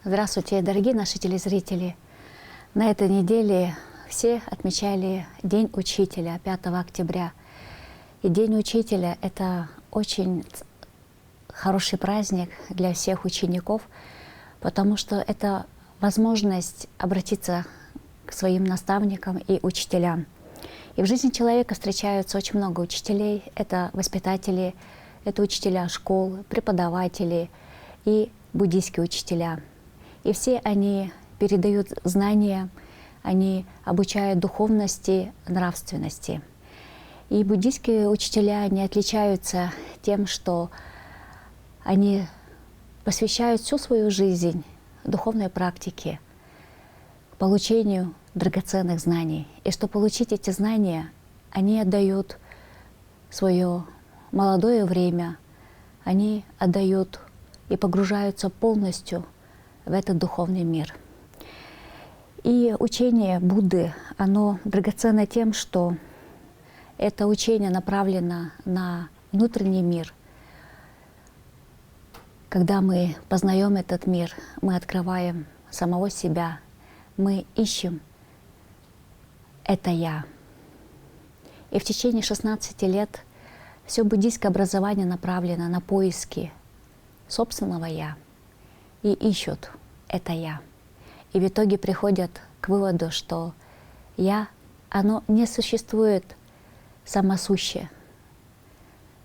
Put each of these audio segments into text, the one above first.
Здравствуйте, дорогие наши телезрители. На этой неделе все отмечали День учителя 5 октября. И День учителя — это очень хороший праздник для всех учеников, потому что это возможность обратиться к своим наставникам и учителям. И в жизни человека встречаются очень много учителей. Это воспитатели, это учителя школ, преподаватели и буддийские учителя. И все они передают знания, они обучают духовности, нравственности. И буддийские учителя не отличаются тем, что они посвящают всю свою жизнь духовной практике, получению драгоценных знаний. И чтобы получить эти знания, они отдают свое молодое время, они отдают и погружаются полностью в этот духовный мир. И учение Будды, оно драгоценно тем, что это учение направлено на внутренний мир. Когда мы познаем этот мир, мы открываем самого себя, мы ищем «это я». И в течение 16 лет все буддийское образование направлено на поиски собственного «я» и ищут «это я». И в итоге приходят к выводу, что «я», оно не существует самосуще,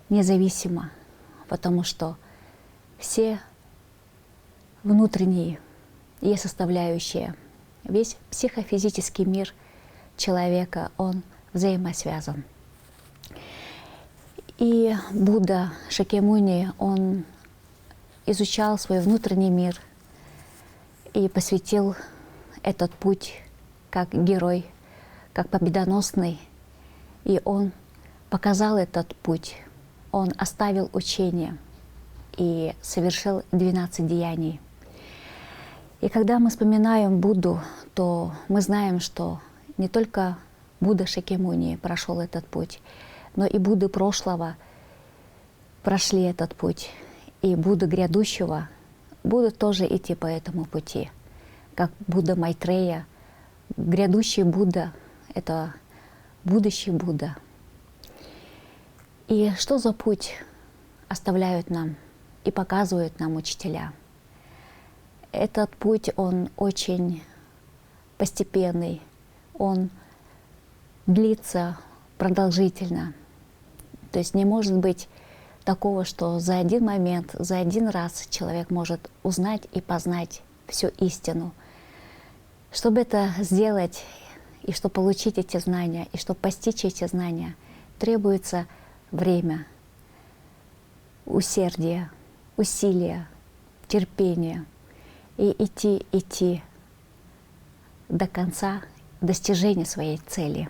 независимо, потому что все внутренние есть составляющие, весь психофизический мир человека, он взаимосвязан. И Будда Шакьямуни, он изучал свой внутренний мир и посвятил этот путь как герой, как победоносный. И он показал этот путь, он оставил учение и совершил 12 деяний. И когда мы вспоминаем Будду, то мы знаем, что не только Будда Шакьямуни прошел этот путь, но и Будды прошлого прошли этот путь. И Будды грядущего будут тоже идти по этому пути. Как Будда Майтрея, грядущий Будда — это будущий Будда. И что за путь оставляют нам и показывают нам учителя? Этот путь, он очень постепенный, он длится продолжительно. То есть не может быть такого, что за один момент, за один раз человек может узнать и познать всю истину. Чтобы это сделать, и чтобы получить эти знания, и чтобы постичь эти знания, требуется время, усердие, усилие, терпение. И идти до конца достижения своей цели.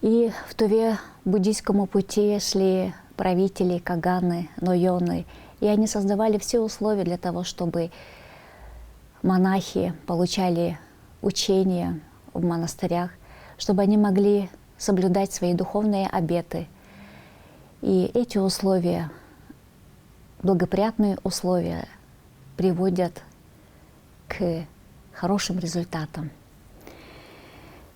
И в Туве буддийскому пути шли правители, каганы, нойоны, и они создавали все условия для того, чтобы монахи получали учения в монастырях, чтобы они могли соблюдать свои духовные обеты. И эти условия, благоприятные условия, приводят к хорошим результатам.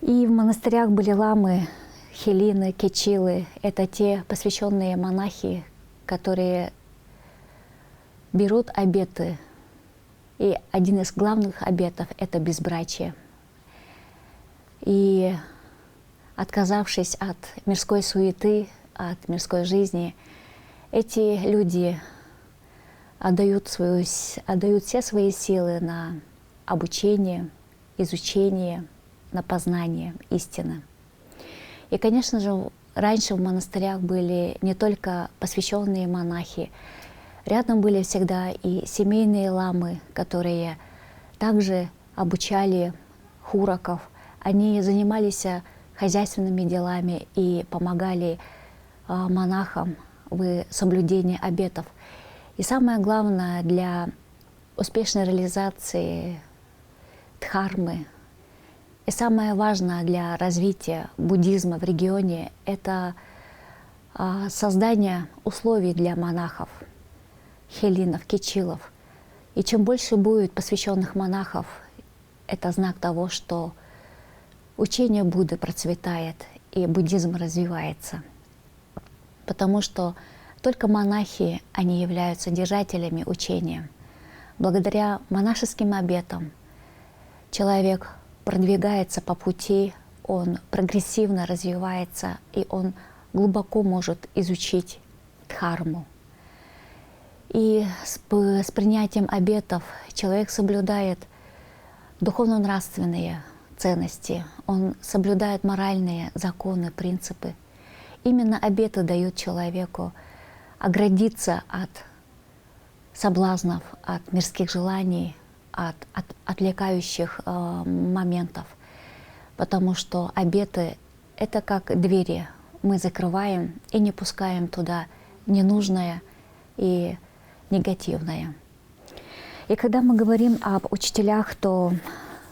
И в монастырях были ламы, хелины, кечилы. Это те посвященные монахи, которые берут обеты. И один из главных обетов — это безбрачие. И отказавшись от мирской суеты, от мирской жизни, эти люди отдают все свои силы на обучение, изучение, на познание истины. И, конечно же, раньше в монастырях были не только посвященные монахи, рядом были всегда и семейные ламы, которые также обучали хураков. Они занимались хозяйственными делами и помогали монахам в соблюдении обетов. И самое главное для успешной реализации дхармы и самое важное для развития буддизма в регионе — это создание условий для монахов, хелинов, кечилов, И чем больше будет посвященных монахов, это знак того, что учение Будды процветает и буддизм развивается. Потому что только монахи, они являются держателями учения. Благодаря монашеским обетам человек продвигается по пути, он прогрессивно развивается, и он глубоко может изучить дхарму. И с принятием обетов человек соблюдает духовно-нравственные ценности, он соблюдает моральные законы, принципы. Именно обеты дают человеку оградиться от соблазнов, от мирских желаний, от отвлекающих моментов. Потому что обеты — это как двери. Мы закрываем и не пускаем туда ненужное и негативное. И когда мы говорим об учителях, то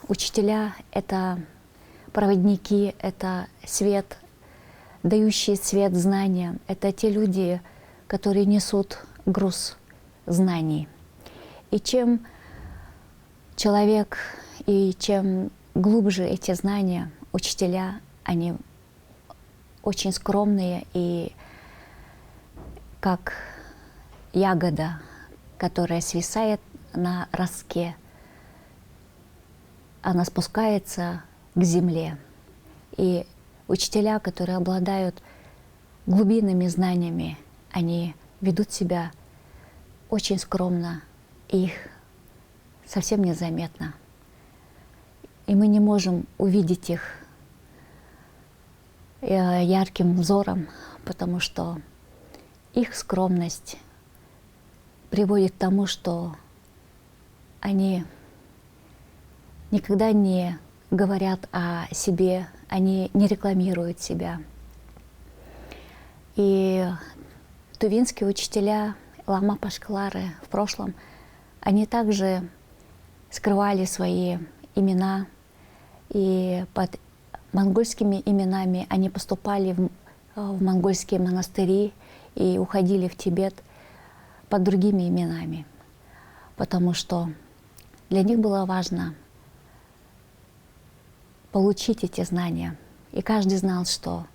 учителя — это проводники, это свет, дающие свет знания. Это те люди, которые несут груз знаний. И чем человек, и чем глубже эти знания, учителя, они очень скромные и как ягода, которая свисает на ростке, она спускается к земле. И учителя, которые обладают глубинными знаниями, они ведут себя очень скромно, и их совсем незаметно. И мы не можем увидеть их ярким взором, потому что их скромность приводит к тому, что они никогда не говорят о себе, они не рекламируют себя. И тувинские учителя, лама Пашкалары в прошлом, они также скрывали свои имена, и под монгольскими именами они поступали в монгольские монастыри и уходили в Тибет под другими именами, потому что для них было важно получить эти знания. И каждый знал, что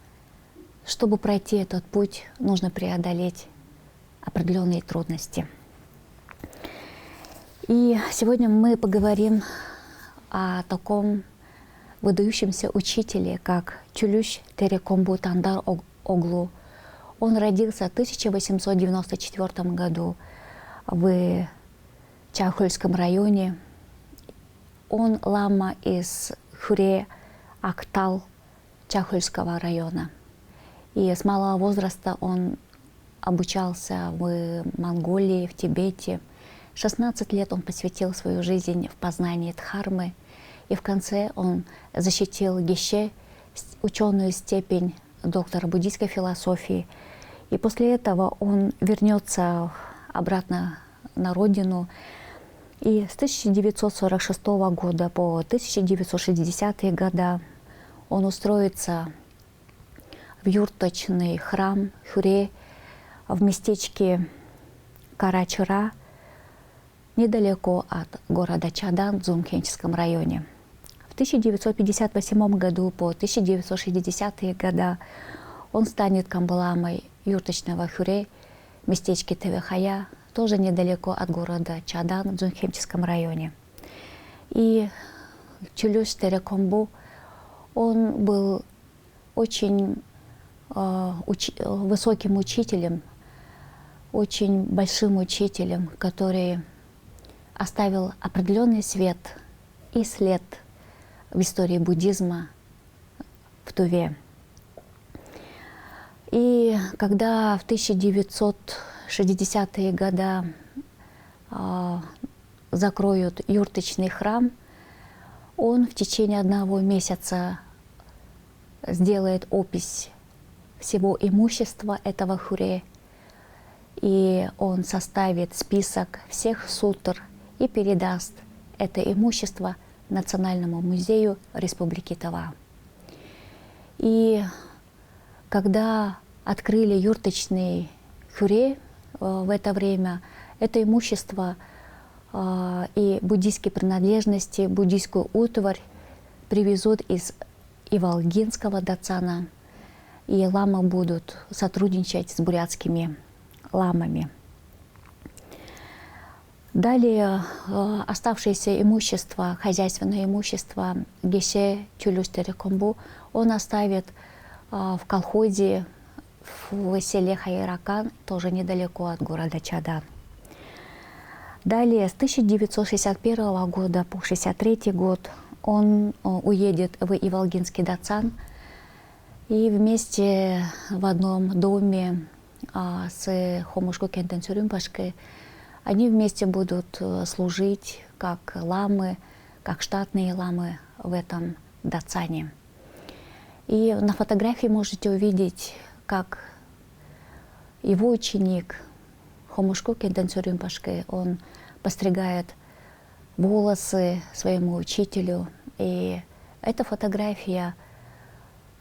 чтобы пройти этот путь, нужно преодолеть определенные трудности. И сегодня мы поговорим о таком выдающемся учителе, как Чулюш Терекомбу Тандар Оглу. Он родился в 1894 году в Чахольском районе. Он лама из Хуре Актал Чахольского района. И с малого возраста он обучался в Монголии, в Тибете. 16 лет он посвятил свою жизнь в познании дхармы. И в конце он защитил геше, ученую степень доктора буддийской философии. И после этого он вернется обратно на родину. И с 1946 года по 1960-е годы он устроится в юрточный храм Хюре в местечке Карачура, недалеко от города Чадан в Дзумхенческом районе. В 1958 году по 1960-е годы он станет камбаламой юрточного Хюре в местечке Тевехая, тоже недалеко от города Чадан в Дзумхенческом районе. И Чулюш Терекомбу, он был очень высоким учителем, очень большим учителем, который оставил определенный свет и след в истории буддизма в Туве. И когда в 1960-е годы закроют юрточный храм, он в течение 1 месяца сделает опись всего имущества этого Хуре, и он составит список всех сутр и передаст это имущество Национальному музею Республики Тыва. И когда открыли юрточный Хюре в это время, это имущество и буддийские принадлежности, буддийскую утварь привезут из Иволгинского дацана, и ламы будут сотрудничать с бурятскими ламами. Далее оставшееся имущество, хозяйственное имущество Геше Чулюш-Терекомбу он оставит в колхозе в селе Хайракан, тоже недалеко от города Чадан. Далее с 1961 года по 1963 год он уедет в Иволгинский дацан и вместе в одном доме с Хомушко Кентен Цюрюмпашкой они вместе будут служить как ламы, как штатные ламы в этом дацане. И на фотографии можете увидеть, как его ученик Хомушко Кентен Цюрюмпашкой, он постригает волосы своему учителю. И эта фотография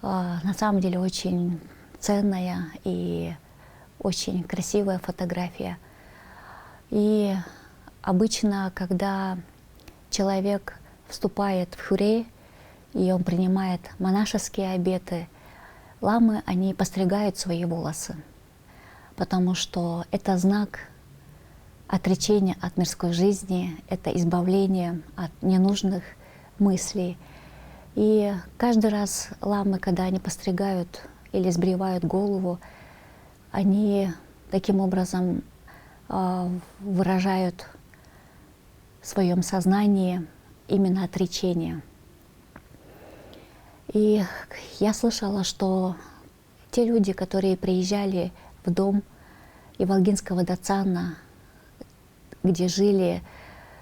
на самом деле очень ценная и очень красивая фотография. И обычно, когда человек вступает в хюре, и он принимает монашеские обеты, ламы, они постригают свои волосы, потому что это знак отречения от мирской жизни, это избавление от ненужных мыслей. И каждый раз ламы, когда они постригают или сбривают голову, они таким образом выражают в своем сознании именно отречение. И я слышала, что те люди, которые приезжали в дом Иволгинского дацана, где жили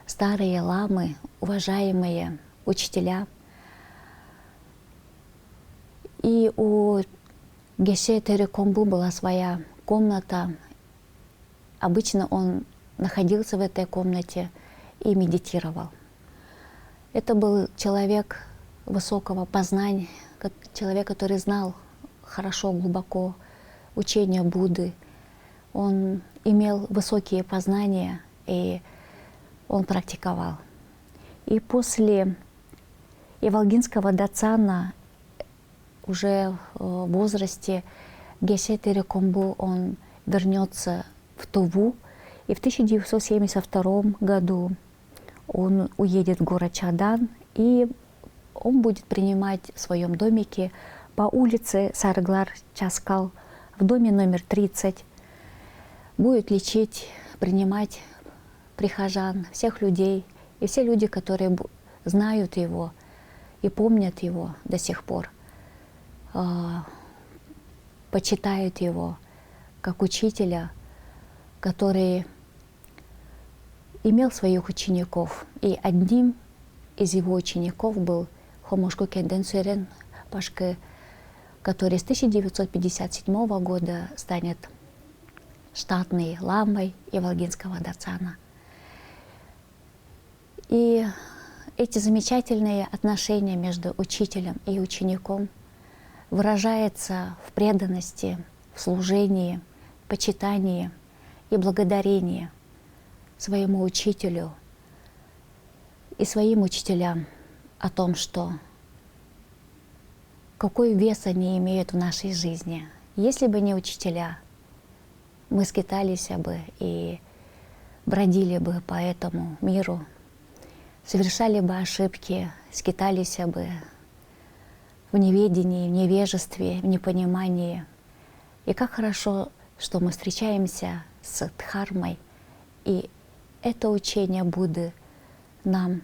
старые ламы, уважаемые учителя, и у Геше Терекомбу была своя комната. Обычно он находился в этой комнате и медитировал. Это был человек высокого познания, человек, который знал хорошо, глубоко учение Будды. Он имел высокие познания, и он практиковал. И после Иволгинского дацана, уже в возрасте, Геше Терекомбу он вернется в Туву, и в 1972 году он уедет в город Чадан, и он будет принимать в своем домике по улице Сарыглар-Часкал, в доме номер 30, будет лечить, принимать прихожан, всех людей, и все люди, которые знают его и помнят его до сих пор, почитают его как учителя, который имел своих учеников. И одним из его учеников был Хомушко Кентен Цюрюмпашкой, который с 1957 года станет штатной ламой Иволгинского дацана. И эти замечательные отношения между учителем и учеником выражаются в преданности, в служении, почитании и благодарении своему учителю и своим учителям о том, что какой вес они имеют в нашей жизни. Если бы не учителя, мы скитались бы и бродили бы по этому миру, совершали бы ошибки, скитались бы в неведении, в невежестве, в непонимании. И как хорошо, что мы встречаемся с Дхармой, и это учение Будды нам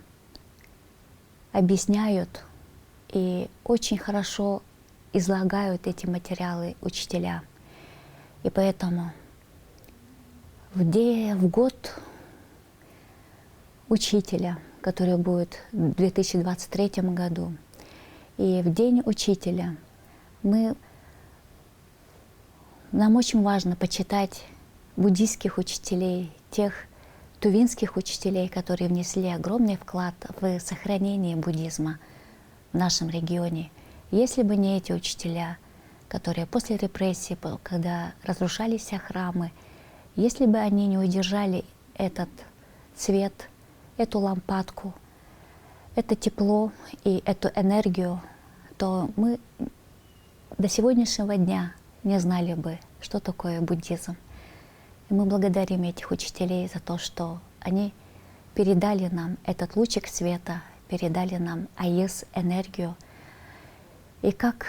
объясняют и очень хорошо излагают эти материалы учителя. И поэтому в год учителя, который будет в 2023 году, и в День учителя нам очень важно почитать буддийских учителей, тех тувинских учителей, которые внесли огромный вклад в сохранение буддизма в нашем регионе. Если бы не эти учителя, которые после репрессий, когда разрушались все храмы, если бы они не удержали этот цвет эту лампадку, это тепло и эту энергию, то мы до сегодняшнего дня не знали бы, что такое буддизм. И мы благодарим этих учителей за то, что они передали нам этот лучик света, передали нам АИС, энергию. И как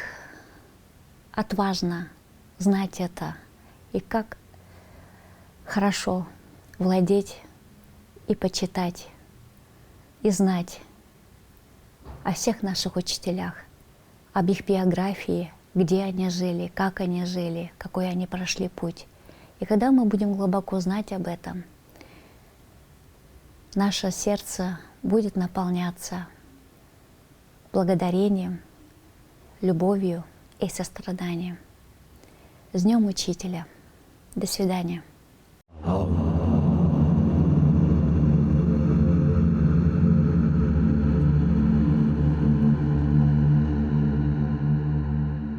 отважно знать это, и как хорошо владеть и почитать, и знать о всех наших учителях, об их биографии, где они жили, как они жили, какой они прошли путь. И когда мы будем глубоко знать об этом, наше сердце будет наполняться благодарением, любовью и состраданием. С Днем Учителя! До свидания!